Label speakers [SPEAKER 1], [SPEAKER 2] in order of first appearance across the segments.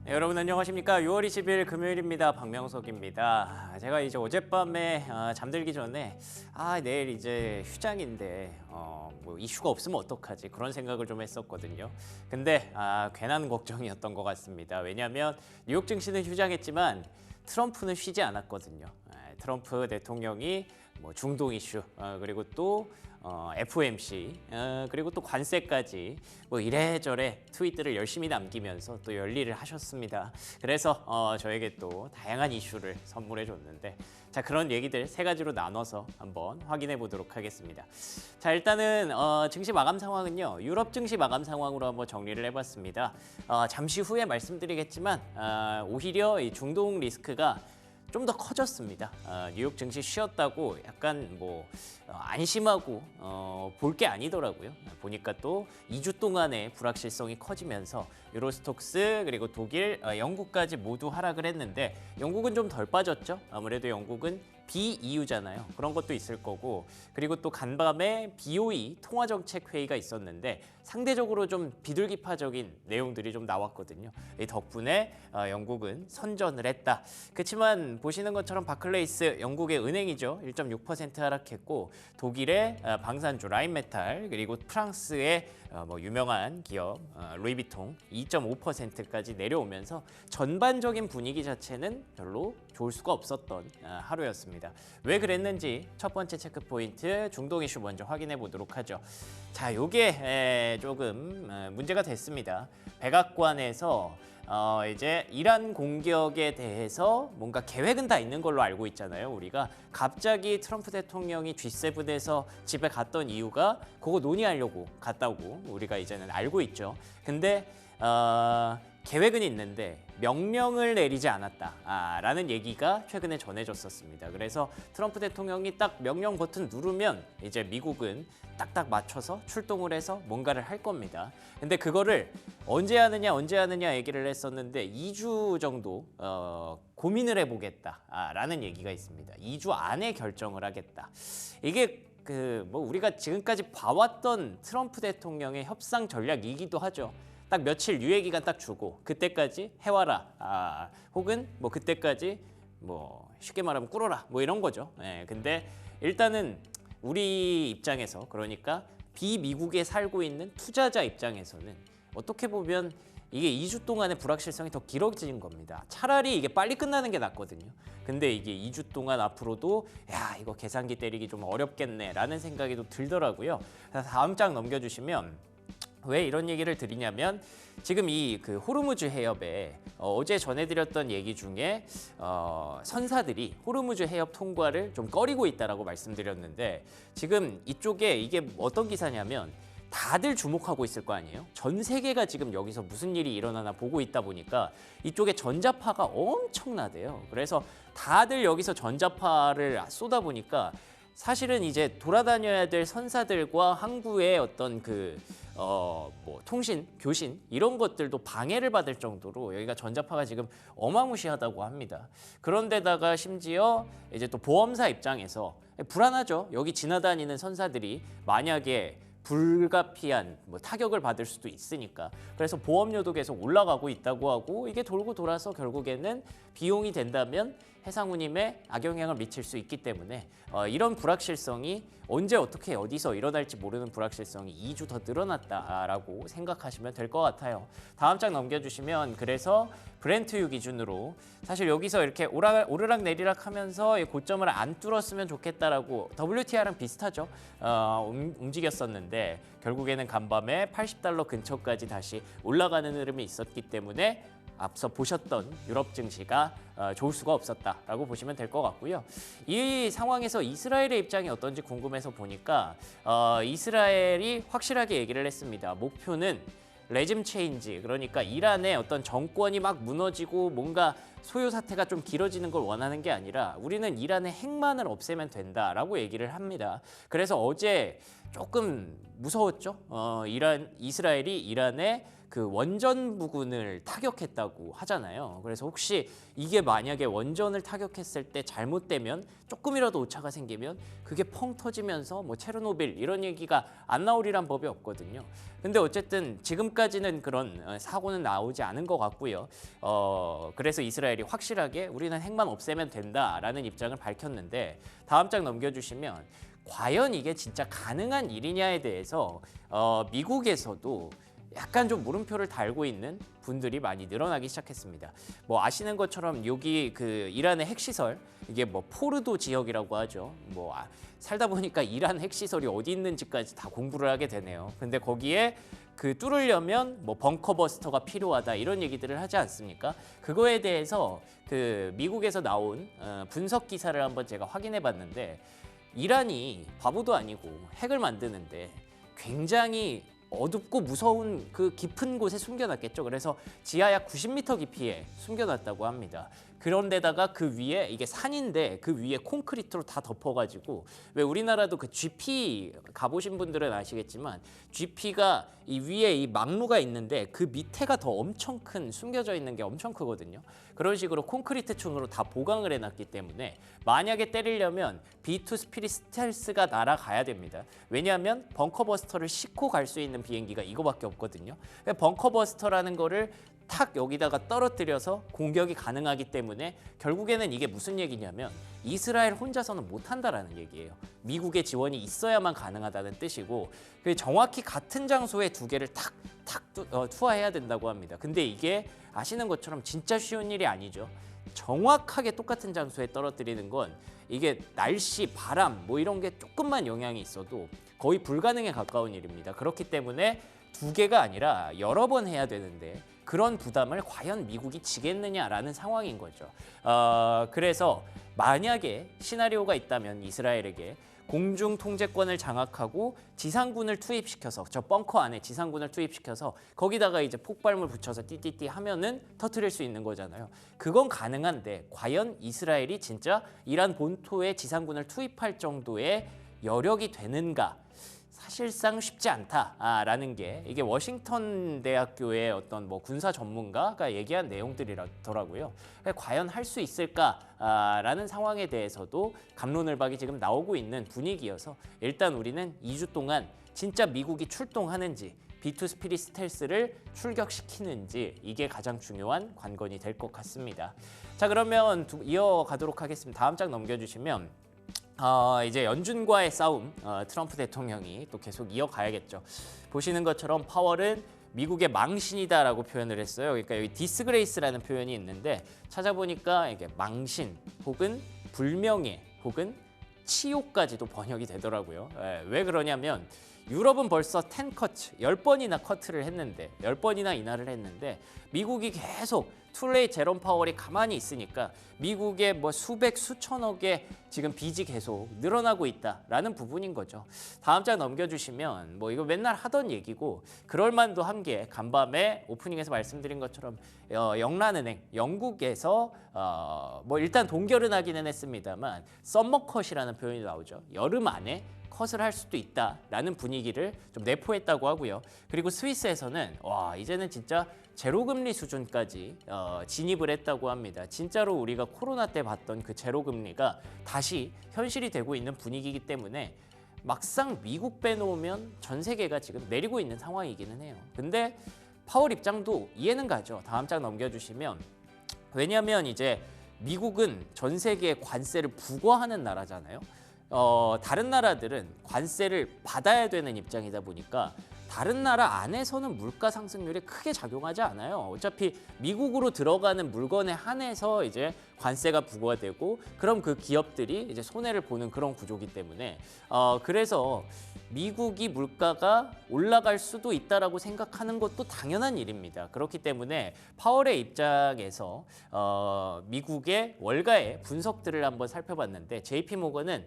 [SPEAKER 1] 네, 여러분 안녕하십니까? 6월 20일 금요일입니다. 박명석입니다. 제가 이제 어젯밤에 잠들기 전에 내일 이제 휴장인데 뭐 이슈가 없으면 어떡하지? 그런 생각을 좀 했었거든요. 근데 괜한 걱정이었던 것 같습니다. 왜냐하면 뉴욕 증시는 휴장했지만 트럼프는 쉬지 않았거든요. 트럼프 대통령이 뭐 중동 이슈 그리고 또 FOMC 그리고 또 관세까지 뭐 이래저래 트윗들을 열심히 남기면서 또 열일을 하셨습니다. 그래서 저에게 또 다양한 이슈를 선물해 줬는데 자 그런 얘기들 세 가지로 나눠서 한번 확인해 보도록 하겠습니다. 자 일단은 증시 마감 상황은요. 유럽 증시 마감 상황으로 한번 정리를 해봤습니다. 잠시 후에 말씀드리겠지만 오히려 이 중동 리스크가 좀 더 커졌습니다. 뉴욕 증시 쉬었다고 약간 뭐 안심하고 볼 게 아니더라고요. 보니까 또 2주 동안의 불확실성이 커지면서 유로스톡스 그리고 독일, 영국까지 모두 하락을 했는데 영국은 좀 덜 빠졌죠. 아무래도 영국은 비EU잖아요. 그런 것도 있을 거고 그리고 또 간밤에 BOE 통화정책회의가 있었는데 상대적으로 좀 비둘기파적인 내용들이 좀 나왔거든요. 이 덕분에 영국은 선전을 했다. 그렇지만 보시는 것처럼 바클레이스 영국의 은행이죠. 1.6% 하락했고 독일의 방산주 라인메탈 그리고 프랑스의 뭐 유명한 기업 루이비통 2.5%까지 내려오면서 전반적인 분위기 자체는 별로 좋을 수가 없었던 하루였습니다. 왜 그랬는지 첫 번째 체크 포인트 중동 이슈 먼저 확인해 보도록 하죠. 자, 요게 조금 문제가 됐습니다. 백악관에서 이제 이란 공격에 대해서 뭔가 계획은 다 있는 걸로 알고 있잖아요. 우리가 갑자기 트럼프 대통령이 G7에서 집에 갔던 이유가 그거 논의하려고 갔다고 우리가 이제는 알고 있죠. 근데 계획은 있는데 명령을 내리지 않았다라는 얘기가 최근에 전해졌었습니다. 그래서 트럼프 대통령이 딱 명령 버튼 누르면 이제 미국은 딱딱 맞춰서 출동을 해서 뭔가를 할 겁니다. 근데 그거를 언제 하느냐 얘기를 했었는데 2주 정도 고민을 해보겠다라는 얘기가 있습니다. 2주 안에 결정을 하겠다. 이게 뭐 우리가 지금까지 봐왔던 트럼프 대통령의 협상 전략이기도 하죠. 딱 며칠 유예 기간 딱 주고 그때까지 해와라 혹은 뭐 그때까지 뭐 쉽게 말하면 꿇어라 뭐 이런 거죠. 근데 일단은 우리 입장에서 그러니까 비미국에 살고 있는 투자자 입장에서는 어떻게 보면 이게 2주 동안의 불확실성이 더 길어진 겁니다. 차라리 이게 빨리 끝나는 게 낫거든요. 근데 이게 2주 동안 앞으로도 이거 계산기 때리기 좀 어렵겠네라는 생각이 또 들더라고요. 다음 장 넘겨주시면 왜 이런 얘기를 드리냐면 지금 이 그 호르무즈 해협에 어제 전해드렸던 얘기 중에 선사들이 호르무즈 해협 통과를 좀 꺼리고 있다라고 말씀드렸는데 지금 이쪽에 이게 어떤 기사냐면 다들 주목하고 있을 거 아니에요? 전 세계가 지금 여기서 무슨 일이 일어나나 보고 있다 보니까 이쪽에 전자파가 엄청나대요. 그래서 다들 여기서 전자파를 쏘다 보니까 사실은 이제 돌아다녀야 될 선사들과 항구의 어떤 뭐 통신, 교신 이런 것들도 방해를 받을 정도로 여기가 전자파가 지금 어마무시하다고 합니다. 그런데다가 심지어 이제 또 보험사 입장에서 불안하죠. 여기 지나다니는 선사들이 만약에 불가피한 뭐 타격을 받을 수도 있으니까 그래서 보험료도 계속 올라가고 있다고 하고 이게 돌고 돌아서 결국에는 비용이 된다면 해상운임에 악영향을 미칠 수 있기 때문에 이런 불확실성이 언제 어떻게 어디서 일어날지 모르는 불확실성이 2주 더 늘어났다라고 생각하시면 될 것 같아요. 다음 장 넘겨주시면 그래서 브렌트유 기준으로 사실 여기서 이렇게 오르락 내리락 하면서 고점을 안 뚫었으면 좋겠다라고 WTI랑 비슷하죠. 움직였었는데 결국에는 간밤에 $80 근처까지 다시 올라가는 흐름이 있었기 때문에 앞서 보셨던 유럽 증시가 좋을 수가 없었다라고 보시면 될 것 같고요. 이 상황에서 이스라엘의 입장이 어떤지 궁금해서 보니까 이스라엘이 확실하게 얘기를 했습니다. 목표는 레짐 체인지, 그러니까 이란의 어떤 정권이 막 무너지고 뭔가 소요 사태가 좀 길어지는 걸 원하는 게 아니라 우리는 이란의 핵만을 없애면 된다라고 얘기를 합니다. 그래서 어제 조금 무서웠죠. 이스라엘이 이란의 그 원전 부근을 타격했다고 하잖아요. 그래서 혹시 이게 만약에 원전을 타격했을 때 잘못되면 조금이라도 오차가 생기면 그게 펑 터지면서 뭐 체르노빌 이런 얘기가 안 나오리란 법이 없거든요. 근데 어쨌든 지금까지는 그런 사고는 나오지 않은 것 같고요. 그래서 이스라엘이 확실하게 우리는 핵만 없애면 된다라는 입장을 밝혔는데 다음 장 넘겨주시면 과연 이게 진짜 가능한 일이냐에 대해서 미국에서도 약간 좀 물음표를 달고 있는 분들이 많이 늘어나기 시작했습니다. 뭐 아시는 것처럼 여기 그 이란의 핵시설 이게 뭐 포르도 지역이라고 하죠. 뭐 살다 보니까 이란 핵시설이 어디 있는지까지 다 공부를 하게 되네요. 근데 거기에 그 뚫으려면 뭐 벙커버스터가 필요하다 이런 얘기들을 하지 않습니까? 그거에 대해서 그 미국에서 나온 분석 기사를 한번 제가 확인해 봤는데 이란이 바보도 아니고 핵을 만드는데 굉장히 어둡고 무서운 그 깊은 곳에 숨겨놨겠죠. 그래서 지하 약 90m 깊이에 숨겨놨다고 합니다. 그런데다가 그 위에 이게 산인데 그 위에 콘크리트로 다 덮어가지고 왜 우리나라도 그 GP 가보신 분들은 아시겠지만 GP가 이 위에 이 막루가 있는데 그 밑에가 더 엄청 큰 숨겨져 있는 게 엄청 크거든요. 그런 식으로 콘크리트 층으로 다 보강을 해놨기 때문에 만약에 때리려면 B2 스피릿 스텔스가 날아가야 됩니다. 왜냐하면 벙커버스터를 싣고 갈 수 있는 비행기가 이거밖에 없거든요. 벙커버스터라는 거를 탁 여기다가 떨어뜨려서 공격이 가능하기 때문에 결국에는 이게 무슨 얘기냐면 이스라엘 혼자서는 못한다라는 얘기예요. 미국의 지원이 있어야만 가능하다는 뜻이고 정확히 같은 장소에 두 개를 탁탁 투하해야 된다고 합니다. 근데 이게 아시는 것처럼 진짜 쉬운 일이 아니죠. 정확하게 똑같은 장소에 떨어뜨리는 건 이게 날씨, 바람 뭐 이런 게 조금만 영향이 있어도 거의 불가능에 가까운 일입니다. 그렇기 때문에 두 개가 아니라 여러 번 해야 되는데 그런 부담을 과연 미국이 지겠느냐라는 상황인 거죠. 그래서 만약에 시나리오가 있다면 이스라엘에게 공중 통제권을 장악하고 지상군을 투입시켜서 저 벙커 안에 지상군을 투입시켜서 거기다가 이제 폭발물 붙여서 띠띠띠 하면은 터트릴 수 있는 거잖아요. 그건 가능한데 과연 이스라엘이 진짜 이란 본토에 지상군을 투입할 정도의 여력이 되는가? 사실상 쉽지 않다라는 게 이게 워싱턴 대학교의 어떤 뭐 군사 전문가가 얘기한 내용들이더라고요. 과연 할 수 있을까라는 상황에 대해서도 갑론을박이 지금 나오고 있는 분위기여서 일단 우리는 2주 동안 진짜 미국이 출동하는지 B2 스피릿 스텔스를 출격시키는지 이게 가장 중요한 관건이 될 것 같습니다. 자, 그러면 이어가도록 하겠습니다. 다음 장 넘겨주시면 이제 연준과의 싸움 트럼프 대통령이 또 계속 이어가야겠죠. 보시는 것처럼 파월은 미국의 망신이다라고 표현을 했어요. 그러니까 여기 디스그레이스라는 표현이 있는데 찾아보니까 이게 망신 혹은 불명예 혹은 치욕까지도 번역이 되더라고요. 왜 그러냐면 유럽은 벌써 10커트, 10번이나 커트를 했는데 10번이나 인하를 했는데 미국이 계속 툴레이 제롬 파월이 가만히 있으니까 미국의 뭐 수백 수천억의 지금 빚이 계속 늘어나고 있다라는 부분인 거죠. 다음 장 넘겨주시면 뭐 이거 맨날 하던 얘기고 그럴만도 한 게 간밤에 오프닝에서 말씀드린 것처럼 영란은행 영국에서 뭐 일단 동결은 하기는 했습니다만 썸머컷이라는 표현이 나오죠. 여름 안에 컷을 할 수도 있다라는 분위기를 좀 내포했다고 하고요. 그리고 스위스에서는 와 이제는 진짜 제로금리 수준까지 진입을 했다고 합니다. 진짜로 우리가 코로나 때 봤던 그 제로금리가 다시 현실이 되고 있는 분위기이기 때문에 막상 미국 빼놓으면 전 세계가 지금 내리고 있는 상황이기는 해요. 근데 파월 입장도 이해는 가죠. 다음 장 넘겨주시면 왜냐하면 이제 미국은 전 세계에 관세를 부과하는 나라잖아요. 다른 나라들은 관세를 받아야 되는 입장이다 보니까 다른 나라 안에서는 물가 상승률에 크게 작용하지 않아요. 어차피 미국으로 들어가는 물건에 한해서 이제 관세가 부과되고 그럼 그 기업들이 이제 손해를 보는 그런 구조이기 때문에 그래서 미국이 물가가 올라갈 수도 있다라고 생각하는 것도 당연한 일입니다. 그렇기 때문에 파월의 입장에서 미국의 월가의 분석들을 한번 살펴봤는데 JP모건은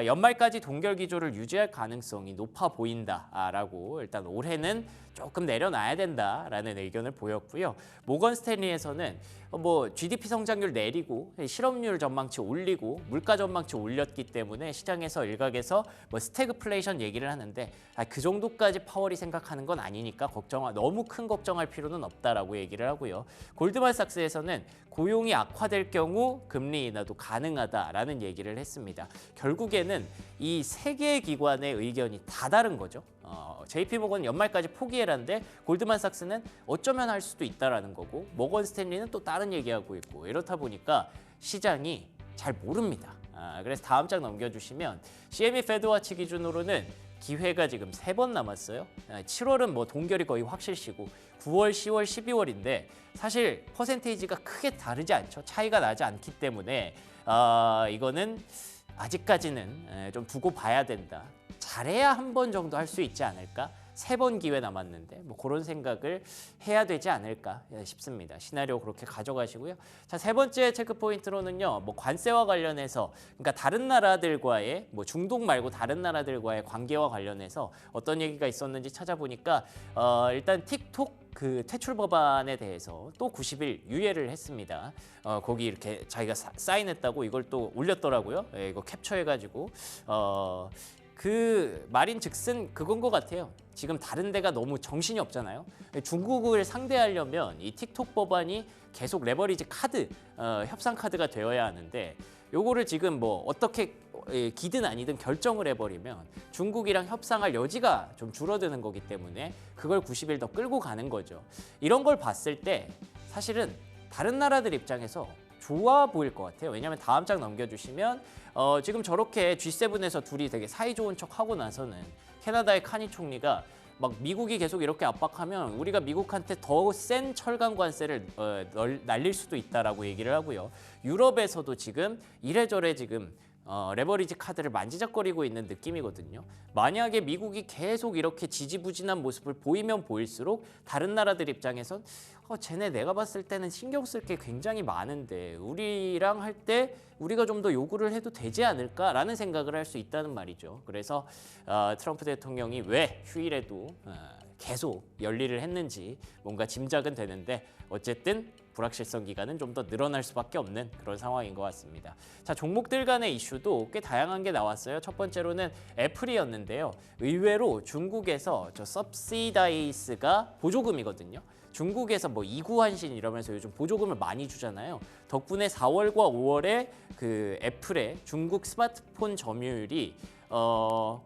[SPEAKER 1] 연말까지 동결 기조를 유지할 가능성이 높아 보인다라고 일단 올해는 조금 내려놔야 된다라는 의견을 보였고요. 모건 스탠리에서는 뭐 GDP 성장률 내리고 실업률 전망치 올리고 물가 전망치 올렸기 때문에 시장에서 일각에서 뭐 스태그플레이션 얘기를 하는데 그 정도까지 파월이 생각하는 건 아니니까 너무 큰 걱정할 필요는 없다라고 얘기를 하고요. 골드만삭스에서는 고용이 악화될 경우 금리 인하도 가능하다라는 얘기를 했습니다. 결국에는 이 세 개의 기관의 의견이 다 다른 거죠. JP모건 연말까지 포기해라는데 골드만삭스는 어쩌면 할 수도 있다라는 거고 모건 스탠리는 또 다른 얘기하고 있고 이렇다 보니까 시장이 잘 모릅니다. 그래서 다음 장 넘겨주시면 CME 페드와치 기준으로는 기회가 지금 3번 남았어요. 7월은 뭐 동결이 거의 확실시고 9월, 10월, 12월인데 사실 퍼센테이지가 크게 다르지 않죠. 차이가 나지 않기 때문에 이거는 아직까지는 좀 두고 봐야 된다. 잘해야 한 번 정도 할 수 있지 않을까? 3번 기회 남았는데 뭐 그런 생각을 해야 되지 않을까 싶습니다. 시나리오 그렇게 가져가시고요. 자, 3번째 체크 포인트로는요. 뭐 관세와 관련해서 그러니까 다른 나라들과의 뭐 중동 말고 다른 나라들과의 관계와 관련해서 어떤 얘기가 있었는지 찾아보니까 일단 틱톡 그 퇴출 법안에 대해서 또 90일 유예를 했습니다. 거기 이렇게 자기가 사인했다고 이걸 또 올렸더라고요. 이거 캡처해가지고 그 말인즉슨 그건 것 같아요. 지금 다른 데가 너무 정신이 없잖아요. 중국을 상대하려면 이 틱톡 법안이 계속 레버리지 카드, 협상 카드가 되어야 하는데 요거를 지금 뭐 어떻게 기든 아니든 결정을 해버리면 중국이랑 협상할 여지가 좀 줄어드는 거기 때문에 그걸 90일 더 끌고 가는 거죠. 이런 걸 봤을 때 사실은 다른 나라들 입장에서 좋아 보일 것 같아요. 왜냐하면 다음 장 넘겨주시면 지금 저렇게 G7에서 둘이 되게 사이좋은 척 하고 나서는 캐나다의 카니 총리가 막 미국이 계속 이렇게 압박하면 우리가 미국한테 더 센 철강 관세를 날릴 수도 있다라고 얘기를 하고요. 유럽에서도 지금 이래저래 지금 레버리지 카드를 만지작거리고 있는 느낌이거든요. 만약에 미국이 계속 이렇게 지지부진한 모습을 보이면 보일수록 다른 나라들 입장에선 쟤네 내가 봤을 때는 신경 쓸 게 굉장히 많은데 우리랑 할 때 우리가 좀 더 요구를 해도 되지 않을까라는 생각을 할 수 있다는 말이죠. 그래서 트럼프 대통령이 왜 휴일에도 계속 열일을 했는지 뭔가 짐작은 되는데 어쨌든 불확실성 기간은 좀 더 늘어날 수밖에 없는 그런 상황인 것 같습니다. 자, 종목들 간의 이슈도 꽤 다양한 게 나왔어요. 첫 번째로는 애플이었는데요. 의외로 중국에서 저 subsidies가 보조금이거든요. 중국에서 뭐 이구환신 이러면서 요즘 보조금을 많이 주잖아요. 덕분에 4월과 5월에 그 애플의 중국 스마트폰 점유율이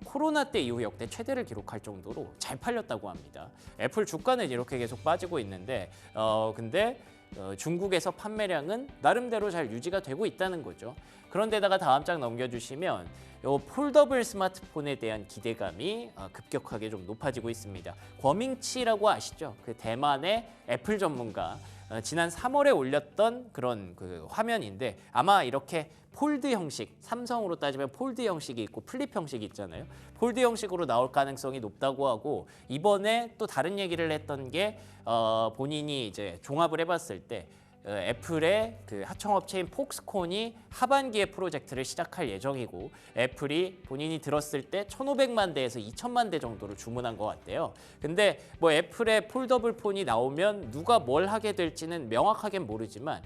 [SPEAKER 1] 코로나 때 이후 역대 최대를 기록할 정도로 잘 팔렸다고 합니다. 애플 주가는 이렇게 계속 빠지고 있는데 근데 중국에서 판매량은 나름대로 잘 유지가 되고 있다는 거죠. 그런데다가 다음 장 넘겨주시면 요 폴더블 스마트폰에 대한 기대감이 급격하게 좀 높아지고 있습니다. 권밍치라고 아시죠? 그 대만의 애플 전문가 지난 3월에 올렸던 그런 그 화면인데 아마 이렇게 폴드 형식, 삼성으로 따지면 폴드 형식이 있고 플립 형식이 있잖아요. 폴드 형식으로 나올 가능성이 높다고 하고 이번에 또 다른 얘기를 했던 게 본인이 이제 종합을 해봤을 때 애플의 그 하청업체인 폭스콘이 하반기에 프로젝트를 시작할 예정이고 애플이 본인이 들었을 때 1,500만 대에서 2,000만 대 정도를 주문한 것 같대요. 근데 뭐 애플의 폴더블 폰이 나오면 누가 뭘 하게 될지는 명확하게는 모르지만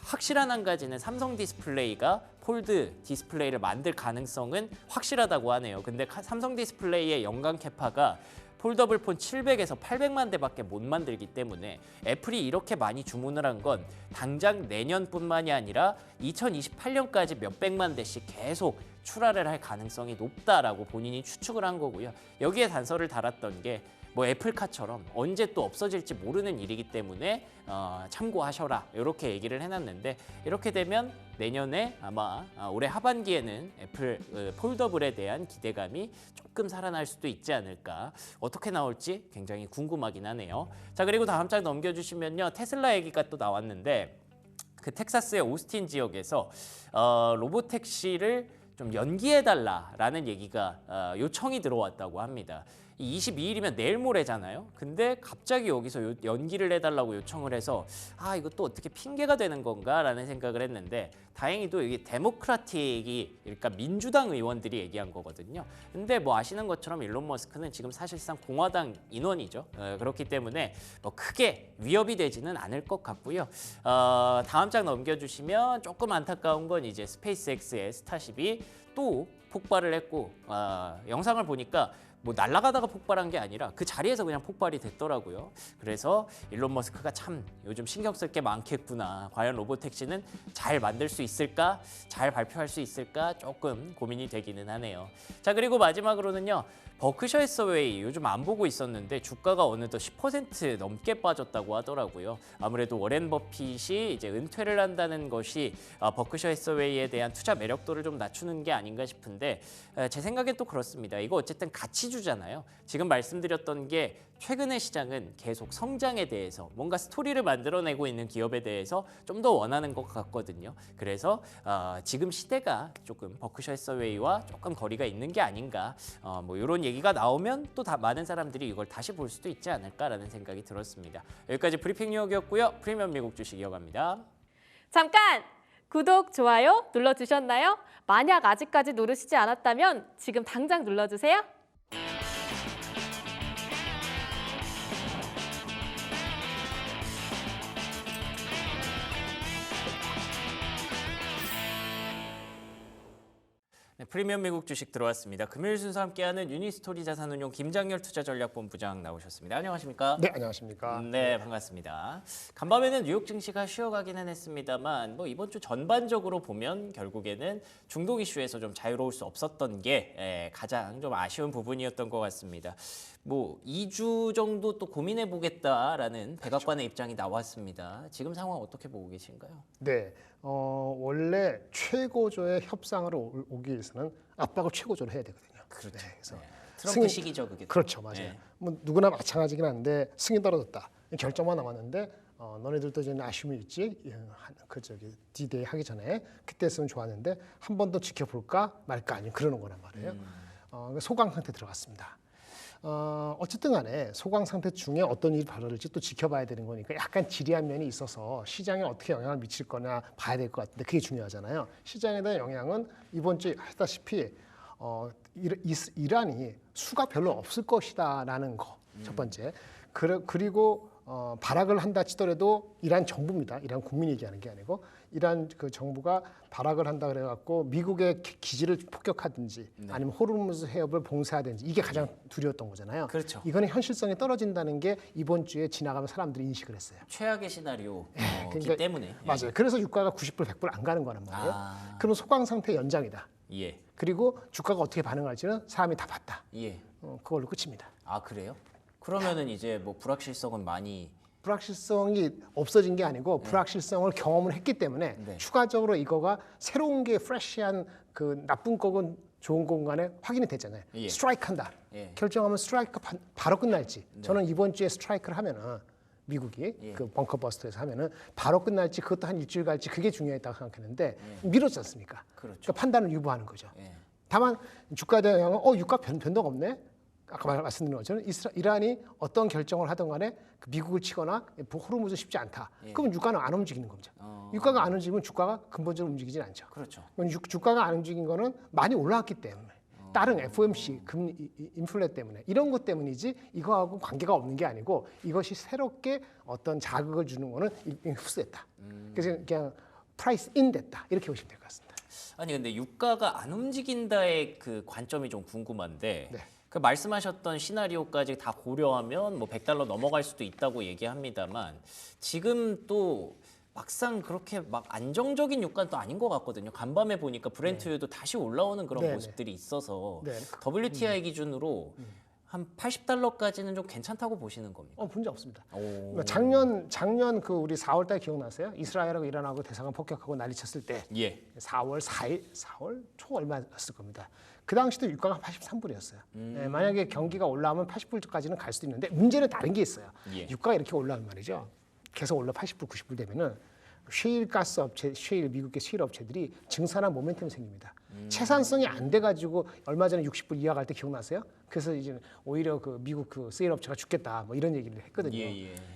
[SPEAKER 1] 확실한 한 가지는 삼성 디스플레이가 폴드 디스플레이를 만들 가능성은 확실하다고 하네요. 근데 삼성 디스플레이의 연간 캐파가 폴더블 폰 700에서 800만 대밖에 못 만들기 때문에 애플이 이렇게 많이 주문을 한 건 당장 내년뿐만이 아니라 2028년까지 몇백만 대씩 계속 출하를 할 가능성이 높다라고 본인이 추측을 한 거고요. 여기에 단서를 달았던 게 뭐 애플카처럼 언제 또 없어질지 모르는 일이기 때문에 참고하셔라 이렇게 얘기를 해놨는데 이렇게 되면 내년에 아마 올해 하반기에는 애플 폴더블에 대한 기대감이 조금 살아날 수도 있지 않을까. 어떻게 나올지 굉장히 궁금하긴 하네요. 자, 그리고 다음 장 넘겨주시면요. 테슬라 얘기가 또 나왔는데 그 텍사스의 오스틴 지역에서 로보택시를 좀 연기해달라라는 얘기가 요청이 들어왔다고 합니다. 이 22일이면 내일 모레잖아요. 근데 갑자기 여기서 연기를 해달라고 요청을 해서 이거 또 어떻게 핑계가 되는 건가라는 생각을 했는데 다행히도 이게 데모크라틱이 그러니까 민주당 의원들이 얘기한 거거든요. 근데 뭐 아시는 것처럼 일론 머스크는 지금 사실상 공화당 인원이죠. 그렇기 때문에 뭐 크게 위협이 되지는 않을 것 같고요. 다음 장 넘겨주시면 조금 안타까운 건 이제 스페이스X의 스타쉽이 또 폭발을 했고 영상을 보니까 뭐 날아가다가 폭발한 게 아니라 그 자리에서 그냥 폭발이 됐더라고요. 그래서 일론 머스크가 참 요즘 신경 쓸 게 많겠구나. 과연 로보택시는 잘 만들 수 있을까? 잘 발표할 수 있을까? 조금 고민이 되기는 하네요. 자, 그리고 마지막으로는요. 버크셔 해서웨이 요즘 안 보고 있었는데 주가가 어느덧 10% 넘게 빠졌다고 하더라고요. 아무래도 워렌 버핏이 이제 은퇴를 한다는 것이 버크셔 해서웨이에 대한 투자 매력도를 좀 낮추는 게 아닌가 싶은데 제 생각엔 또 그렇습니다. 이거 어쨌든 가치주잖아요. 지금 말씀드렸던 게 최근의 시장은 계속 성장에 대해서 뭔가 스토리를 만들어내고 있는 기업에 대해서 좀 더 원하는 것 같거든요. 그래서 지금 시대가 조금 버크셔 해서웨이와 조금 거리가 있는 게 아닌가 뭐 이런 얘기가 나오면 또 많은 사람들이 이걸 다시 볼 수도 있지 않을까라는 생각이 들었습니다. 여기까지 브리핑 뉴욕이었고요. 프리미엄 미국 주식 이어갑니다.
[SPEAKER 2] 잠깐! 구독, 좋아요 눌러주셨나요? 만약 아직까지 누르시지 않았다면 지금 당장 눌러주세요.
[SPEAKER 1] 네, 프리미엄 미국 주식 들어왔습니다. 금요일 순서 함께하는 유니스토리 자산운용 김장렬 투자전략본부장 나오셨습니다. 안녕하십니까?
[SPEAKER 3] 네, 안녕하십니까?
[SPEAKER 1] 네, 반갑습니다. 간밤에는 뉴욕 증시가 쉬어가기는 했습니다만 뭐 이번 주 전반적으로 보면 결국에는 중동 이슈에서 좀 자유로울 수 없었던 게 가장 좀 아쉬운 부분이었던 것 같습니다. 뭐 2주 정도 또 고민해 보겠다라는 백악관의 입장이 나왔습니다. 지금 상황 어떻게 보고 계신가요?
[SPEAKER 3] 네, 원래 최고조의 협상으로 오기 위해서는 압박을 최고조로 해야 되거든요.
[SPEAKER 1] 그렇죠.
[SPEAKER 3] 네, 그래서
[SPEAKER 1] 트럼프 시기죠, 그게.
[SPEAKER 3] 그렇죠, 맞아요.
[SPEAKER 1] 네.
[SPEAKER 3] 뭐 누구나 마찬가지긴 한데 승인 떨어졌다. 결정만 남았는데 너네들도 이제 아쉬움이 있지. D-Day 하기 전에 그때 했으면 좋았는데 한 번 더 지켜볼까 말까 아니면 그러는 거란 말이에요. 소강 상태 들어갔습니다. 어쨌든 간에 소강 상태 중에 어떤 일이 벌어질지 또 지켜봐야 되는 거니까 약간 지리한 면이 있어서 시장에 어떻게 영향을 미칠 거냐 봐야 될 것 같은데 그게 중요하잖아요. 시장에 대한 영향은 이번 주에 하다시피 이란이 수가 별로 없을 것이다라는 거 첫 번째. 그리고 발악을 한다 치더라도 이란 정부입니다. 이란 국민이 얘기하는 게 아니고 이란 그 정부가 발악을 한다 그래갖고 미국의 기지를 폭격하든지 아니면 호르무즈 해협을 봉쇄하든지 이게 가장 두려웠던 거잖아요.
[SPEAKER 1] 그렇죠.
[SPEAKER 3] 이거는 현실성이 떨어진다는 게 이번 주에 지나가면 사람들이 인식을 했어요.
[SPEAKER 1] 최악의 시나리오기
[SPEAKER 3] 그러니까
[SPEAKER 1] 때문에.
[SPEAKER 3] 맞아요. 그래서 유가가 90불, 100불 안 가는 거란 말이에요. 그럼 소강 상태 연장이다.
[SPEAKER 1] 예.
[SPEAKER 3] 그리고 주가가 어떻게 반응할지는 사람이 다 봤다.
[SPEAKER 1] 예.
[SPEAKER 3] 그걸로 끝입니다.
[SPEAKER 1] 아, 그래요? 그러면은 이제 뭐 불확실성은 많이
[SPEAKER 3] 불확실성이 없어진 게 아니고 불확실성을 경험을 했기 때문에 추가적으로 이거가 새로운 게 프레시한 그 나쁜 거건 좋은 공간에 확인이 됐잖아요.
[SPEAKER 1] 예.
[SPEAKER 3] 스트라이크한다.
[SPEAKER 1] 예.
[SPEAKER 3] 결정하면 스트라이크 바로 끝날지. 저는 이번 주에 스트라이크를 하면은 미국이 그 벙커 버스터에서 하면은 바로 끝날지 그것도 한 일주일 갈지 그게 중요했다고 생각했는데 미뤘지 않습니까?
[SPEAKER 1] 그렇죠.
[SPEAKER 3] 그러니까 판단을 유보하는 거죠.
[SPEAKER 1] 예.
[SPEAKER 3] 다만 주가에 대한 영향은 유가 변동 없네. 아까 말씀드린 것처럼 이란이 어떤 결정을 하든 간에 미국을 치거나 호르무즈 쉽지 않다. 그러면 유가는 안 움직이는 거죠. 유가가 안 움직이면 주가가 근본적으로 움직이진 않죠.
[SPEAKER 1] 그렇죠.
[SPEAKER 3] 주가가 안 움직인 거는 많이 올라왔기 때문에 다른 FOMC 금리 인플레 때문에 이런 것 때문이지 이거하고 관계가 없는 게 아니고 이것이 새롭게 어떤 자극을 주는 거는 흡수했다. 그래서 그냥 프라이스 인 됐다. 이렇게 보시면 될 것 같습니다.
[SPEAKER 1] 아니 근데 유가가 안 움직인다의 그 관점이 좀 궁금한데
[SPEAKER 3] 네.
[SPEAKER 1] 그 말씀하셨던 시나리오까지 다 고려하면 뭐 $100 넘어갈 수도 있다고 얘기합니다만 지금 또 막상 그렇게 막 안정적인 유가는 또 아닌 것 같거든요. 간밤에 보니까 브렌트유도 다시 올라오는 그런
[SPEAKER 3] 네,
[SPEAKER 1] 모습들이 있어서
[SPEAKER 3] 네.
[SPEAKER 1] WTI 기준으로 한 $80까지는 좀 괜찮다고 보시는 겁니까?
[SPEAKER 3] 문제 없습니다.
[SPEAKER 1] 오.
[SPEAKER 3] 작년 그 우리 4월달 기억나세요? 이스라엘하고 이란하고 대사관 폭격하고 난리쳤을 때
[SPEAKER 1] 예.
[SPEAKER 3] 4월 4일, 4월 초 얼마였을 겁니다. 그 당시도 유가가 83불이었어요. 만약에 경기가 올라오면 80불까지는 갈 수도 있는데 문제는 다른 게 있어요.
[SPEAKER 1] 예.
[SPEAKER 3] 유가가 이렇게 올라오면 말이죠. 계속 올라 80불, 90불 되면은 셰일 가스 업체, 셰일 미국의 셰일 업체들이 증산한 모멘텀이 생깁니다. 채산성이 안 돼가지고 얼마 전에 60불 이하 갈 때 기억나세요? 그래서 이제 오히려 그 미국 그 셰일 업체가 죽겠다 뭐 이런 얘기를 했거든요.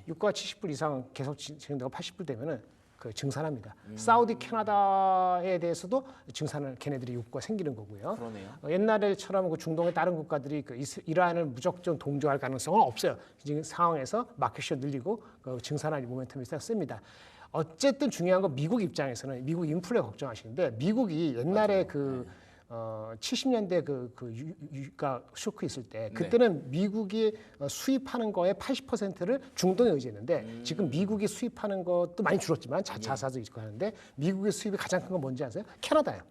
[SPEAKER 3] 유가 70불 이상 계속 진행되고 80불 되면은 그 증산합니다. 사우디, 캐나다에 대해서도 증산을 걔네들이 욕구가 생기는 거고요.
[SPEAKER 1] 그러네요.
[SPEAKER 3] 옛날에처럼 그 중동의 다른 국가들이 그 이란을 무작정 동조할 가능성은 없어요. 지금 상황에서 마켓이 늘리고 그 증산할 모멘텀이 있습니다. 어쨌든 중요한 건 미국 입장에서는 미국 인플레 걱정하시는데 미국이 옛날에 그 70년대 그 유가 쇼크 있을 때 그때는 미국이 수입하는 거의 80%를 중동에 의지했는데 지금 미국이 수입하는 것도 많이 줄었지만 자사도 있고 하는데 미국의 수입이 가장 큰 건 뭔지 아세요? 캐나다예요.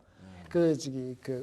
[SPEAKER 3] 그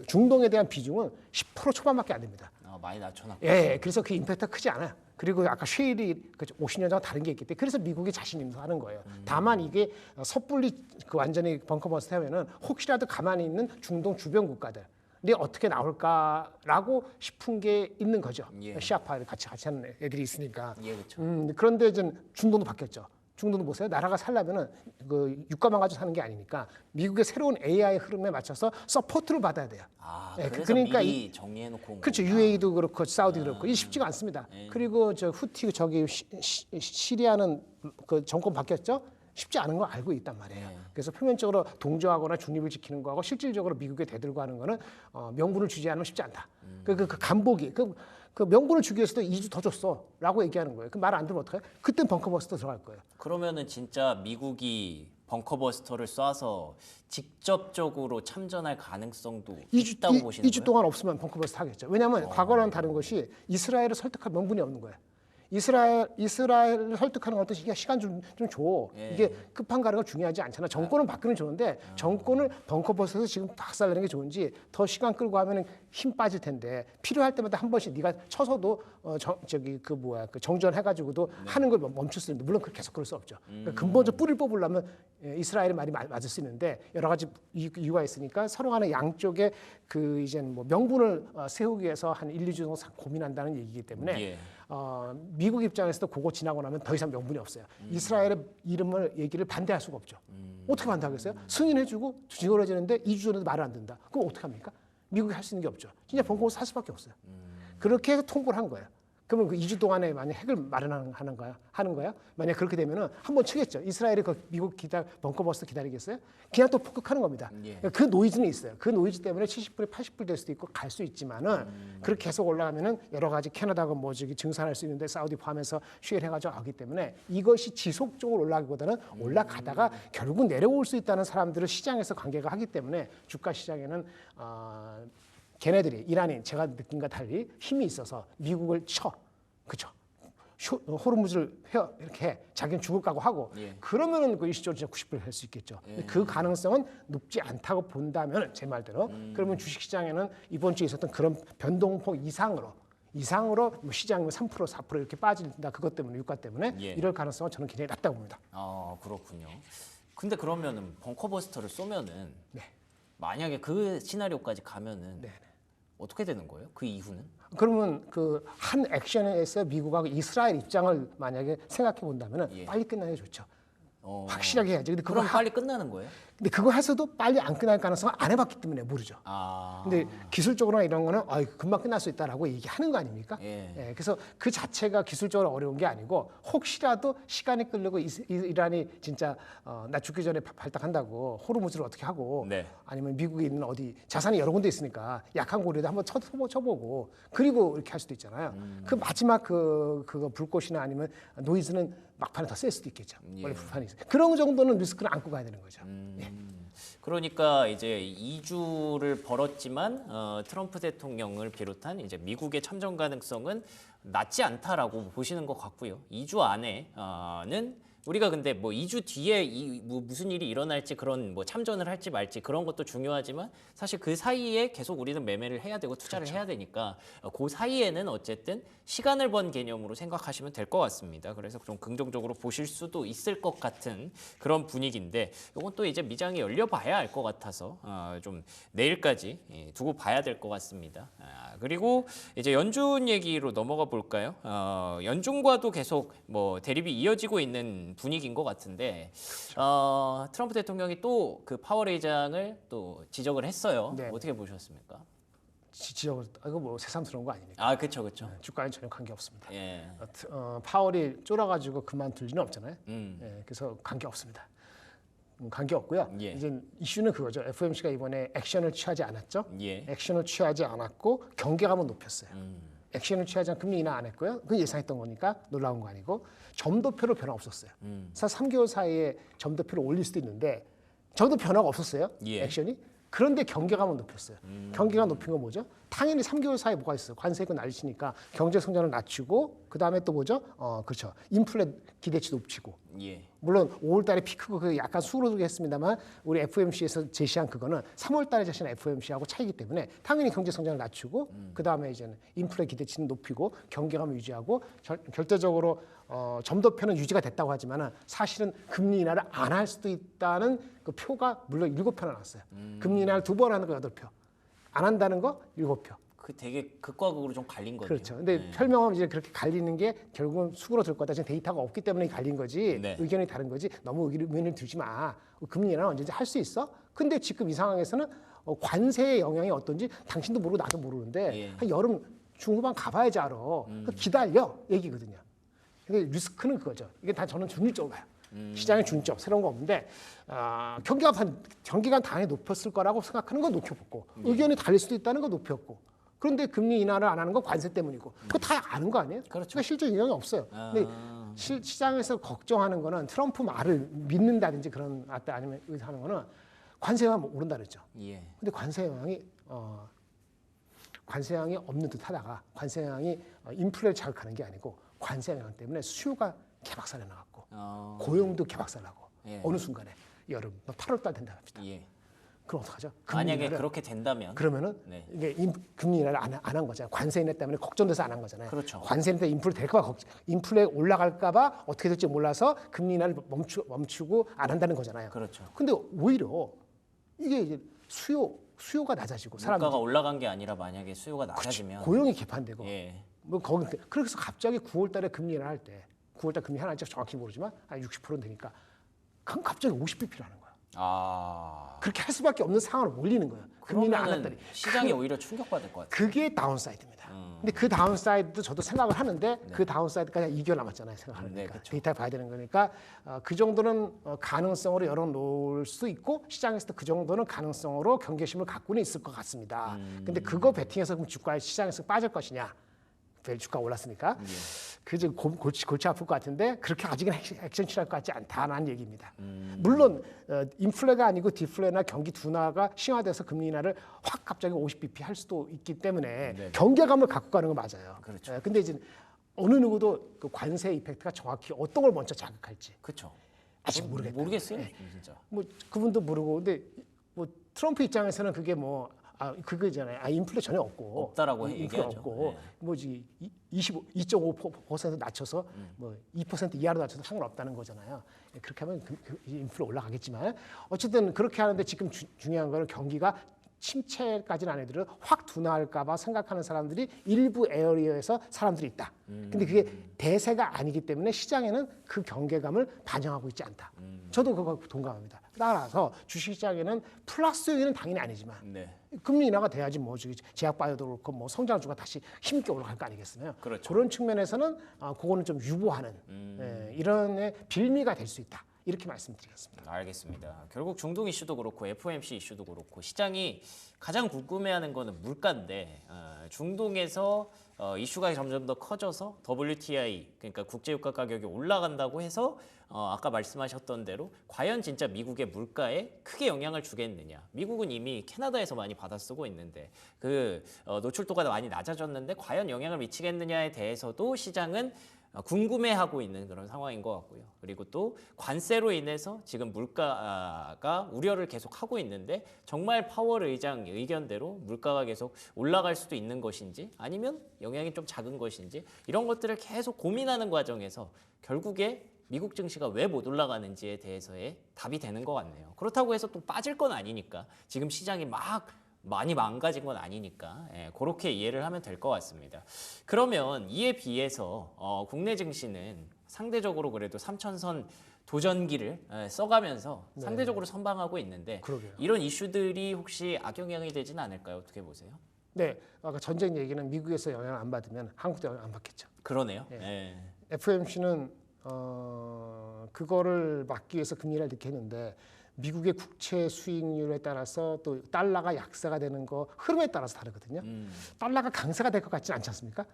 [SPEAKER 3] 중동에 대한 비중은 10% 초반밖에 안 됩니다.
[SPEAKER 1] 많이 낮춰놨고.
[SPEAKER 3] 예, 그래서 그 임팩트가 크지 않아요. 그리고 아까 쉐일이 50년 전 다른 게 있기 때문에 그래서 미국이 자신 있는 하는 거예요. 다만 이게 섣불리 그 완전히 벙커버스트 하면은 혹시라도 가만히 있는 중동 주변 국가들 이 어떻게 나올까라고 싶은 게 있는 거죠. 시아파를 같이 하는 애들이 있으니까.
[SPEAKER 1] 그렇죠.
[SPEAKER 3] 그런데 이제 중동도 바뀌었죠. 중동도 보세요. 나라가 살려면은 그 유가만 가지고 사는 게 아니니까 미국의 새로운 AI 흐름에 맞춰서 서포트를 받아야 돼요.
[SPEAKER 1] 그래서
[SPEAKER 3] 그러니까
[SPEAKER 1] 미리 정리해놓고 온
[SPEAKER 3] 그렇죠.
[SPEAKER 1] 거구나.
[SPEAKER 3] UAE도 그렇고 사우디도 그렇고 이 쉽지가 않습니다. 그리고 저 후티 저기 시리아는 그 정권 바뀌었죠. 쉽지 않은 걸 알고 있단 말이에요. 그래서 표면적으로 동조하거나 중립을 지키는 거하고 실질적으로 미국에 대들고 하는 거는 명분을 주지 않으면 쉽지 않다. 그 간복이 그 명분을 주기 위해서도 2주 더 줬어라고 얘기하는 거예요. 그 말 안 들으면 어떡해요? 그땐 벙커버스터 들어갈 거예요.
[SPEAKER 1] 그러면은 진짜 미국이 벙커버스터를 쏴서 직접적으로 참전할 가능성도 있다고 보시는
[SPEAKER 3] 2주
[SPEAKER 1] 거예요?
[SPEAKER 3] 동안 없으면 벙커버스터 하겠죠. 왜냐하면 과거랑 다른 것이 이스라엘을 설득할 명분이 없는 거예요. 이스라엘을 설득하는 것도 시간 좀 줘. 이게 급한 가루가 중요하지 않잖아. 정권은 바꾸는 좋은데 정권을 벙커버스에서 지금 박살내는 게 좋은지 더 시간 끌고 하면 힘 빠질 텐데 필요할 때마다 한 번씩 네가 쳐서도 그 정전해가지고도 하는 걸 멈출 수 있는데 물론 계속 그럴 수 없죠. 그러니까 근본적 뿌리를 뽑으려면 이스라엘의 말이 맞을 수 있는데 여러 가지 이유가 있으니까 서로 간에 양쪽에 그 이제 뭐 명분을 세우기 위해서 한 1, 2주 정도 고민한다는 얘기이기 때문에 미국 입장에서도 그거 지나고 나면 더 이상 명분이 없어요. 이스라엘의 얘기를 반대할 수가 없죠. 어떻게 반대하겠어요? 승인해주고 지원해지는데 2주 전에도 말을 안 듣는다. 그럼 어떻게 합니까? 미국이 할 수 있는 게 없죠. 진짜 벙커버스 살 수밖에 없어요. 그렇게 해서 통보를 한 거예요. 그러면 그 2주 동안에 만약 핵을 마련하는 거야? 만약 그렇게 되면은 한번 치겠죠. 이스라엘이 그 미국 벙커버스 기다리겠어요? 그냥 또 폭격하는 겁니다. 그 노이즈는 있어요. 그 노이즈 때문에 70불에 80불 될 수도 있고 갈 수 있지만은 그렇게 계속 올라가면은 여러 가지 캐나다가 뭐 저기 증산할 수 있는데 사우디 포함해서 쉐일 해가지고 하기 때문에 이것이 지속적으로 올라가기보다는 올라가다가 결국 내려올 수 있다는 사람들을 시장에서 관계가 하기 때문에 주가 시장에는 걔네들이 이란이 제가 느낀과 달리 힘이 있어서 미국을 쳐, 그죠? 호르무즈를 이렇게 해. 자기는 죽을 각오 하고 그러면은 그 일시적으로 진짜 90불 할 수 있겠죠. 그 가능성은 높지 않다고 본다면 제 말대로 그러면 주식시장에는 이번 주에 있었던 그런 변동폭 이상으로 뭐 시장이 3% 4% 이렇게 빠진다 그것 때문에 유가 때문에 이럴 가능성은 저는 굉장히 낮다고 봅니다.
[SPEAKER 1] 그렇군요. 근데 그러면은 벙커버스터를 쏘면은 만약에 그 시나리오까지 가면은 어떻게 되는 거예요? 그 이후는?
[SPEAKER 3] 그러면 그 한 액션에서 미국하고 이스라엘 입장을 만약에 생각해 본다면 빨리 끝나는 게 좋죠. 확실하게 해야지. 근데
[SPEAKER 1] 그럼 빨리 끝나는 거예요?
[SPEAKER 3] 근데 그거 해서도 빨리 안 끝날 가능성을 안 해봤기 때문에 모르죠. 근데 기술적으로나 이런 거는 금방 끝날 수 있다라고 얘기하는 거 아닙니까? 그래서 그 자체가 기술적으로 어려운 게 아니고 혹시라도 시간이 끌리고 이란이 진짜 나 죽기 전에 발탁한다고 호르무즈를 어떻게 하고 아니면 미국에 있는 어디 자산이 여러 군데 있으니까 약한 고리도 한번 쳐보고 그리고 이렇게 할 수도 있잖아요. 그 마지막 그거 불꽃이나 아니면 노이즈는 막판에 더 셀 수도 있겠죠. 원래 불판이 있어요. 그런 정도는 리스크를 안고 가야 되는 거죠.
[SPEAKER 1] 그러니까 이제 2주를 벌었지만 트럼프 대통령을 비롯한 이제 미국의 참전 가능성은 낮지 않다라고 보시는 것 같고요. 2주 안에는 우리가 근데 뭐 2주 뒤에 뭐 무슨 일이 일어날지 그런 뭐 참전을 할지 말지 그런 것도 중요하지만 사실 그 사이에 계속 우리는 매매를 해야 되고 투자를 해야 되니까 그 사이에는 어쨌든 시간을 번 개념으로 생각하시면 될 것 같습니다. 그래서 좀 긍정적으로 보실 수도 있을 것 같은 그런 분위기인데 이건 또 이제 미장이 열려봐야 알 것 같아서 좀 내일까지 두고 봐야 될 것 같습니다. 그리고 이제 연준 얘기로 넘어가 볼까요? 연준과도 계속 뭐 대립이 이어지고 있는 분위기인 것 같은데 트럼프 대통령이 또 그 파월 의장을 또 지적을 했어요.
[SPEAKER 3] 네.
[SPEAKER 1] 어떻게 보셨습니까?
[SPEAKER 3] 지적을 이거 뭐 새삼스러운 거 아닙니까?
[SPEAKER 1] 아, 그렇죠, 그렇죠.
[SPEAKER 3] 주가에 전혀 관계 없습니다.
[SPEAKER 1] 예.
[SPEAKER 3] 파월이 쫄아가지고 그만둘 리는 없잖아요.
[SPEAKER 1] 음.
[SPEAKER 3] 예, 그래서 관계 없습니다. 관계 없고요.
[SPEAKER 1] 예.
[SPEAKER 3] 이제 이슈는 그거죠. FOMC가 이번에 액션을 취하지 않았죠.
[SPEAKER 1] 예.
[SPEAKER 3] 액션을 취하지 않았고 경계감은 높였어요. 액션을 취하지 않고 금리 인하 안 했고요. 그건 예상했던 거니까 놀라운 거 아니고 점도표로 변화 없었어요. 사실 3개월 사이에 점도표를 올릴 수도 있는데 저도 변화가 없었어요.
[SPEAKER 1] 예.
[SPEAKER 3] 액션이. 그런데 경계감은 높였어요. 경계감 높인 건 뭐죠? 당연히 3개월 사이에 뭐가 있어요? 관세가 날리시니까 경제 성장을 낮추고 그 다음에 또 뭐죠? 그렇죠. 인플레 기대치 높이고.
[SPEAKER 1] 예.
[SPEAKER 3] 물론 5월달에 피크고 그 약간 수그러들게 했습니다만 우리 FOMC에서 제시한 그거는 3월달에 제시한 FOMC하고 차이기 때문에 당연히 경제 성장을 낮추고 그 다음에 이제는 인플레 기대치는 높이고 경계감을 유지하고 결대적으로 점도표는 유지가 됐다고 하지만은 사실은 금리 인하를 안 할 수도 있다는 그 표가 물론 7표나 나왔어요. 금리 인하를 2번 하는 거 8표, 안 한다는 거 7표.
[SPEAKER 1] 그 되게 극과 극으로 좀 갈린 거네요.
[SPEAKER 3] 그렇죠. 근데 설명하면 이제 그렇게 갈리는 게 결국은 수그러들 거다. 지금 데이터가 없기 때문에 갈린 거지.
[SPEAKER 1] 네.
[SPEAKER 3] 의견이 다른 거지. 너무 의견을 두지 마. 금리 인하는 언제든지 할 수 있어. 근데 지금 이 상황에서는 관세의 영향이 어떤지 당신도 모르고 나도 모르는데
[SPEAKER 1] 예.
[SPEAKER 3] 한 여름 중후반 가봐야지 알아. 기다려 얘기거든요. 근데 리스크는 그거죠. 이게 다 저는 중립적으로 봐요. 시장의 중립적 새로운 거 없는데 경기가 당연히 높였을 거라고 생각하는 건 높여봤고 의견이 달릴 수도 있다는 건 높였고 그런데 금리 인하를 안 하는 건 관세 때문이고 그거 다 아는 거 아니에요?
[SPEAKER 1] 그렇죠.
[SPEAKER 3] 그러니까 실제 영향이 없어요. 근데 시장에서 걱정하는 거는 트럼프 말을 믿는다든지 그런 아니면 하는 거는 관세가 오른다 그랬죠.
[SPEAKER 1] 예.
[SPEAKER 3] 근데 관세량이 없는 듯하다가 관세량이 인플레를 자극하는 게 아니고 관세 영향 때문에 수요가 개박살내 나갔고 고용도 개박살나고
[SPEAKER 1] 예.
[SPEAKER 3] 어느 순간에 여름 8월달 된다 합시다.
[SPEAKER 1] 예.
[SPEAKER 3] 그럼 어떡하죠?
[SPEAKER 1] 만약에 그렇게 된다면
[SPEAKER 3] 그러면은
[SPEAKER 1] 네.
[SPEAKER 3] 이게 금리 인하를 안 한 거잖아요. 관세 인하 때문에 걱정돼서 안 한 거잖아요.
[SPEAKER 1] 그렇죠.
[SPEAKER 3] 관세 인하 때 인플레 될까 봐 인플레 올라갈까 봐 어떻게 될지 몰라서 금리 인하를 멈추고 안 한다는 거잖아요.
[SPEAKER 1] 그렇죠.
[SPEAKER 3] 근데 오히려 이게 이제 수요가 낮아지고
[SPEAKER 1] 물가가 올라간 게 아니라 만약에 수요가 낮아지면
[SPEAKER 3] 고용이 개판되고
[SPEAKER 1] 예.
[SPEAKER 3] 뭐 거기 그래서 갑자기 9월달에 금리 인하 할 때 9월달 금리 하나 정확히 모르지만 한 60%는 되니까 그럼 갑자기 50bp를 하는 거야. 그렇게 할 수밖에 없는 상황을 몰리는 거예요. 금리는 안
[SPEAKER 1] 그러면은
[SPEAKER 3] 했더니
[SPEAKER 1] 시장이 오히려 충격받을 것 같아요.
[SPEAKER 3] 그게 다운사이드입니다. 근데 그 다운사이드도 저도 생각을 하는데 그 다운사이드까지 2개월 남았잖아요. 생각하니까
[SPEAKER 1] 네, 그렇죠.
[SPEAKER 3] 데이터를 봐야 되는 거니까 그 정도는 가능성으로 열어놓을 수 있고 시장에서도 그 정도는 가능성으로 경계심을 갖고는 있을 것 같습니다. 근데 그거 베팅해서 그럼 주가에 시장에서 빠질 것이냐? 주가 올랐으니까 그저 골치 아플 것 같은데 그렇게 아직은 액션 취할 것 같지 않다는 얘기입니다. 물론 인플레가 아니고 디플레나 경기 둔화가 심화돼서 금리 인하를 확 갑자기 50bp 할 수도 있기 때문에 경계감을 갖고 가는 건 맞아요.
[SPEAKER 1] 그렇죠.
[SPEAKER 3] 근데 이제 어느 누구도 그 관세 이펙트가 정확히 어떤 걸 먼저 자극할지
[SPEAKER 1] 그렇죠.
[SPEAKER 3] 아직 모르겠다.
[SPEAKER 1] 모르겠어요, 진짜.
[SPEAKER 3] 뭐 그분도 모르고 근데 뭐 트럼프 입장에서는 그게 뭐 그거잖아요. 인플레 전혀 없고
[SPEAKER 1] 없다라고
[SPEAKER 3] 인플레
[SPEAKER 1] 얘기하죠.
[SPEAKER 3] 없고
[SPEAKER 1] 네.
[SPEAKER 3] 뭐지 2.5% 낮춰서 뭐 2% 이하로 낮춰서 상관없다는 거잖아요. 그렇게 하면 인플레 올라가겠지만 어쨌든 그렇게 하는데 지금 중요한 거는 경기가 침체까지는 안 해도 확 둔화할까봐 생각하는 사람들이 일부 에어리어에서 사람들이 있다. 근데 그게 대세가 아니기 때문에 시장에는 그 경계감을 반영하고 있지 않다. 저도 그거 동감합니다. 따라서 주식시장에는 플러스 요인은 당연히 아니지만
[SPEAKER 1] 네.
[SPEAKER 3] 금리 인하가 돼야지 뭐 제약바이오도 그렇고 뭐 성장주가 다시 힘있게 올라갈 거 아니겠어요?
[SPEAKER 1] 그렇죠.
[SPEAKER 3] 그런 측면에서는 그거는 좀 유보하는 이런 빌미가 될 수 있다. 이렇게 말씀드리겠습니다.
[SPEAKER 1] 알겠습니다. 결국 중동 이슈도 그렇고 FOMC 이슈도 그렇고 시장이 가장 궁금해하는 거는 물가인데 중동에서 이슈가 점점 더 커져서 WTI 그러니까 국제유가 가격이 올라간다고 해서 아까 말씀하셨던 대로 과연 진짜 미국의 물가에 크게 영향을 주겠느냐. 미국은 이미 캐나다에서 많이 받아 쓰고 있는데 그 노출도가 많이 낮아졌는데 과연 영향을 미치겠느냐에 대해서도 시장은 궁금해하고 있는 그런 상황인 것 같고요. 그리고 또 관세로 인해서 지금 물가가 우려를 계속 하고 있는데 정말 파월 의장 의견대로 물가가 계속 올라갈 수도 있는 것인지 아니면 영향이 좀 작은 것인지 이런 것들을 계속 고민하는 과정에서 결국에 미국 증시가 왜 못 올라가는지에 대해서의 답이 되는 것 같네요. 그렇다고 해서 또 빠질 건 아니니까 지금 시장이 많이 망가진 건 아니니까 그렇게 이해를 하면 될 것 같습니다. 그러면 이에 비해서 국내 증시는 상대적으로 그래도 3,000선 도전기를 써가면서 상대적으로 선방하고 있는데
[SPEAKER 3] 그러게요.
[SPEAKER 1] 이런 이슈들이 혹시 악영향이 되지는 않을까요? 어떻게 보세요?
[SPEAKER 3] 네, 아까 전쟁 얘기는 미국에서 영향을 안 받으면 한국도 영향 안 받겠죠.
[SPEAKER 1] 그러네요.
[SPEAKER 3] 예.
[SPEAKER 1] 예.
[SPEAKER 3] FOMC는 그거를 막기 위해서 금리를 이렇게 했는데 미국의 국채 수익률에 따라서 또 달러가 약세가 되는 거 흐름에 따라서 다르거든요. 달러가 강세가 될 것 같지는 않지 않습니까?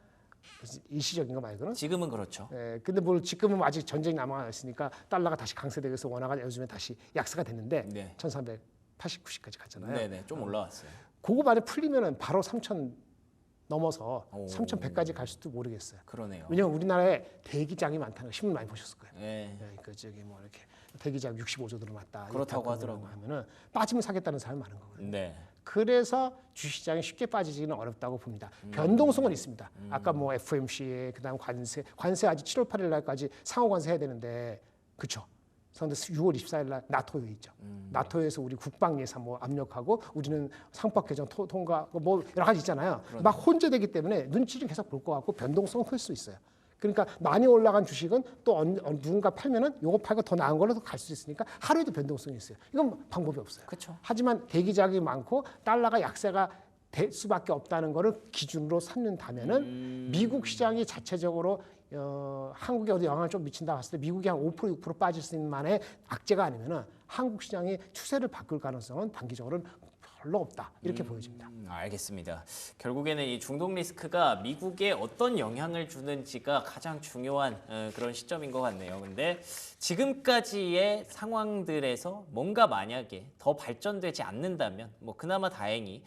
[SPEAKER 3] 일시적인 거 말고는.
[SPEAKER 1] 지금은 그렇죠.
[SPEAKER 3] 예, 근데 뭘 지금은 아직 전쟁이 남아 있으니까 달러가 다시 강세되면서 원화가 요즘에 다시 약세가 됐는데
[SPEAKER 1] 네.
[SPEAKER 3] 1389까지 갔잖아요.
[SPEAKER 1] 네네, 좀 올라왔어요.
[SPEAKER 3] 그거 만에 풀리면은 바로 3,000 넘어서
[SPEAKER 1] 오.
[SPEAKER 3] 3,100까지 갈 수도 모르겠어요.
[SPEAKER 1] 그러네요.
[SPEAKER 3] 왜냐면 우리나라에 대기장이 많다는 거 신문 많이 보셨을 거예요.
[SPEAKER 1] 예.
[SPEAKER 3] 예, 그 저기 뭐 이렇게 대기장 65조 들어맞다.
[SPEAKER 1] 그렇다고 하더라고요.
[SPEAKER 3] 하면은 빠지면 사겠다는 사람이 많은 거거든요.
[SPEAKER 1] 네.
[SPEAKER 3] 그래서 주시장이 쉽게 빠지지는 어렵다고 봅니다. 변동성은 있습니다. 아까 뭐 FOMC에 그다음 관세 아직 7월 8일 날까지 상호 관세 해야 되는데 그렇죠. 그런데 6월 24일 날 나토 회의 있죠. 나토에서 우리 국방 예산 뭐 압력하고 우리는 상법 개정 통과 뭐 여러 가지 있잖아요. 막 혼재되기 때문에 눈치를 계속 볼 것 같고 변동성은 클 수 있어요. 그러니까 많이 올라간 주식은 또 누군가 팔면은 요거 팔고 더 나은 걸로 갈 수 있으니까 하루에도 변동성이 있어요. 이건 방법이 없어요.
[SPEAKER 1] 그렇죠.
[SPEAKER 3] 하지만 대기자금이 많고 달러가 약세가 될 수밖에 없다는 거를 기준으로 삼는다면은 미국 시장이 자체적으로 한국에 어디 영향을 좀 미친다 봤을 때 미국이 한 5% 6% 빠질 수 있는 만에 악재가 아니면은 한국 시장이 추세를 바꿀 가능성은 단기적으로는 별로 없다 이렇게 보여집니다.
[SPEAKER 1] 알겠습니다. 결국에는 이 중동 리스크가 미국에 어떤 영향을 주는지가 가장 중요한 그런 시점인 것 같네요. 근데 지금까지의 상황들에서 뭔가 만약에 더 발전되지 않는다면 뭐 그나마 다행히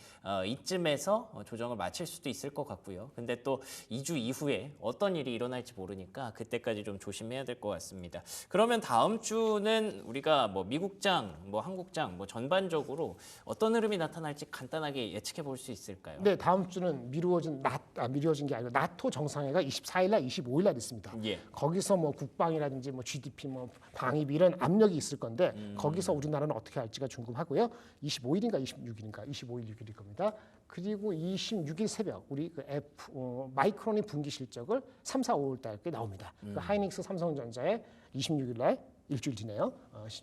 [SPEAKER 1] 이쯤에서 조정을 마칠 수도 있을 것 같고요. 근데 또 2주 이후에 어떤 일이 일어날지 모르니까 그때까지 좀 조심해야 될 것 같습니다. 그러면 다음 주는 우리가 뭐 미국장, 뭐 한국장, 뭐 전반적으로 어떤 흐름이 나타날지 간단하게 예측해 볼 수 있을까요?
[SPEAKER 3] 네, 다음 주는 미루어진 게 아니고 나토 정상회가 24일 날, 25일 날 있습니다.
[SPEAKER 1] 예.
[SPEAKER 3] 거기서 뭐 국방이라든지 뭐 GDP, 뭐 방위비 이런 압력이 있을 건데 거기서 우리나라는 어떻게 할지가 궁금하고요. 25일인가 26일인가 25일 6일일 겁니다. 그리고 26일 새벽 우리 그 마이크론의 분기 실적을 3, 4, 5월 달에 나옵니다. 그 하이닉스 삼성전자의 26일 날 일주일 뒤네요.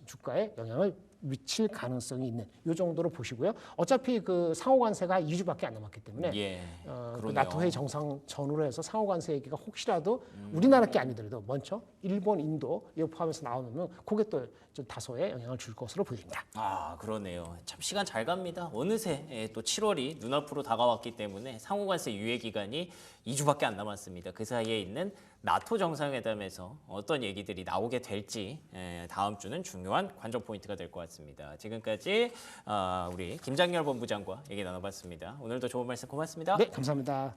[SPEAKER 3] 주가에 영향을 미칠 가능성이 있는 이 정도로 보시고요. 어차피 그 상호관세가 2주밖에 안 남았기 때문에
[SPEAKER 1] 예.
[SPEAKER 3] 그
[SPEAKER 1] 그러네요.
[SPEAKER 3] 나토 회의 정상 전후로 해서 상호관세 얘기가 혹시라도 우리나라 게 아니더라도 먼저 일본, 인도 이거 포함해서 나오면 그게 또 좀 다소의 영향을 줄 것으로 보입니다.
[SPEAKER 1] 아, 그러네요. 참 시간 잘 갑니다. 어느새 또 7월이 눈앞으로 다가왔기 때문에 상호관세 유예 기간이 2주밖에 안 남았습니다. 그 사이에 있는 나토 정상회담에서 어떤 얘기들이 나오게 될지 다음 주는 중요한 관전 포인트가 될 것 같습니다. 지금까지 우리 김장렬 본부장과 얘기 나눠봤습니다. 오늘도 좋은 말씀 고맙습니다.
[SPEAKER 3] 네, 감사합니다.